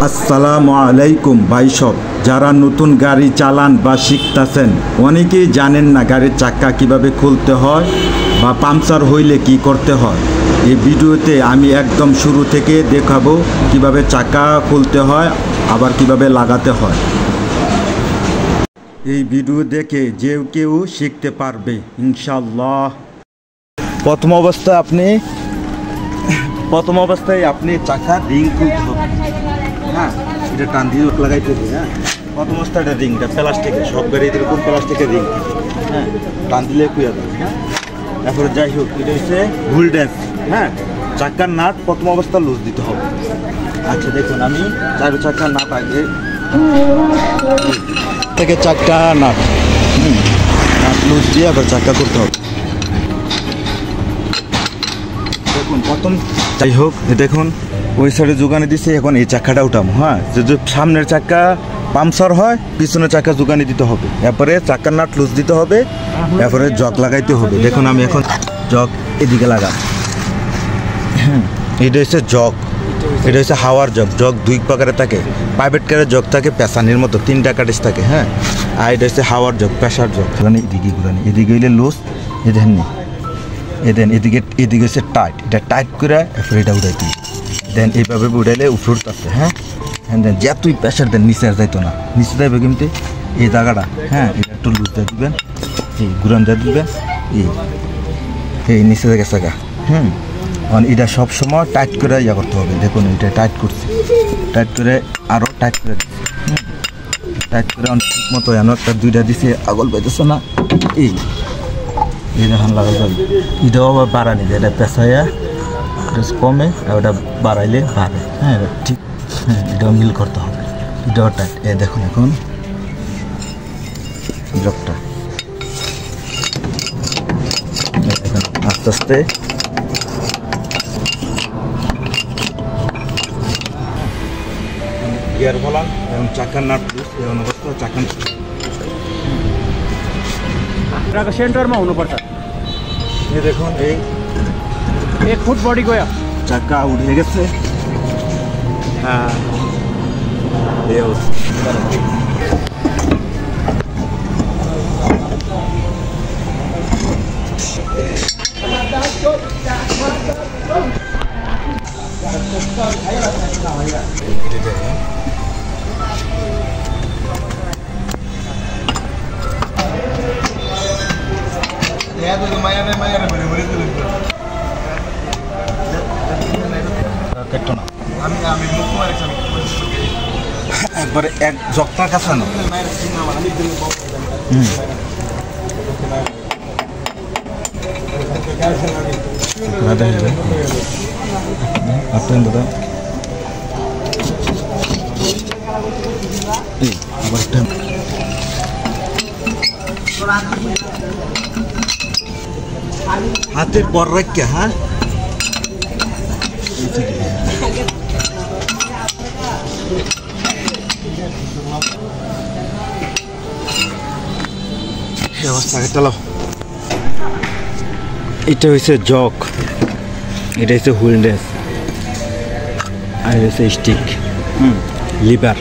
আসসালামু আলাইকুম ভাই সব যারা নতুন গাড়ি চালান বা শিখতেছেন অনেকেই জানেন না গাড়ির চাকা কিভাবে খুলতে হয় বা পাংচার হইলে কি করতে হয়। এই ভিডিওতে আমি একদম শুরু থেকে দেখাবো কিভাবে চাকা খুলতে হয় আবার কিভাবে লাগাতে হয়। এই ভিডিও দেখে যে কেউ শিখতে পারবে ইনশাআল্লাহ। প্রথম অবস্থায় আপনি চাকা রিং খুলতে হবে। হ্যাঁ, এটা টান দিয়ে লাগাইতে হবে। হ্যাঁ, প্রথম অবস্থায় এটা রিংটা প্লাস্টিকের, সব গাড়ি এরকম প্লাস্টিকের রিং। হ্যাঁ, টান দিলে কুইয়া যাবে। হ্যাঁ, তারপরে যাই হোক এটা হচ্ছে ভুল ড্যান্স। হ্যাঁ, চাকার নাট প্রথম অবস্থা লুজ দিতে হবে। আচ্ছা দেখুন, আমি চারো চাকার নাট আগে থেকে চাকা নাট নাট লুজ দিয়ে আবার চাকা করতে হবে। দেখুন প্রথম যাই হোক দেখুন ওই সাইডে যোগানি দিছে, এখন এই চাকাটা উঠাম। হ্যাঁ, যদি সামনের চাকা পাংচার হয় পিছনের চাকা যোগানি দিতে হবে, এরপরে চাকার নাট লুজ দিতে হবে, এরপরে জগ লাগাইতে হবে। দেখুন আমি এখন জগ এদিকে লাগাম। এটা হচ্ছে জগ, এটা হচ্ছে হাওয়ার জগ। জগ দুই প্রকারের থাকে, প্রাইভেট কারের জগ থাকে পেশানির মতো, 3টা কাটিস থাকে। হ্যাঁ, আর এটা হচ্ছে হাওয়ার জগ, প্রেশার জগ। ঘুরানি এদিকে হইলে লুজ, এদের নেই এদেন এদিকে হচ্ছে টাইট, এটা টাইট করে এরপরে এটা উঠাই দিই। দেন এইভাবে উঠাইলে উঠতে আসছে। হ্যাঁ, হ্যাঁ দেন যা তুই প্রেশার দেন নিচে আর যাইতো না, নিচে যাইবে কিন্তু এই জায়গাটা। হ্যাঁ, এটা একটু লুজ দিয়ে দিবেন, এই ঘুরান দিয়ে দিবেন, এই নিচে থেকে চাকা। কারণ এটা সবসময় টাইট করে ইয়া করতে হবে। দেখুন এটা টাইট করছি, টাইট করে আরও টাইট করে দিচ্ছি। টাইট করে ঠিক মতো এমন একটা 2টা দিছি, আগল পাইতেছে না। এই যখন লাগাই যাবে এটাও আবার বাড়ানি, এটা পেঁচাইয়া কমে আর ওটা বাড়াইলে বাড়ে। হ্যাঁ ঠিক। হ্যাঁ, এটাও মিল করতে হবে, এটাও টাইট। দেখুন এখন জগটা আস্তে আস্তে গিয়ার বলান এবং চাকার নাট एवं अवस्था चाका सेंटर में होना पड़ता। ये देखो एक फुट बॉडी गया, चाका उड़े गए। हाँ, ये একবারে এক জগটার কাছে না। হাতের পর রাখে। হ্যাঁ, এটা হচ্ছে জগ, এটা হচ্ছে হুইল ড্যাস, আর হচ্ছে স্টিক, লিভার।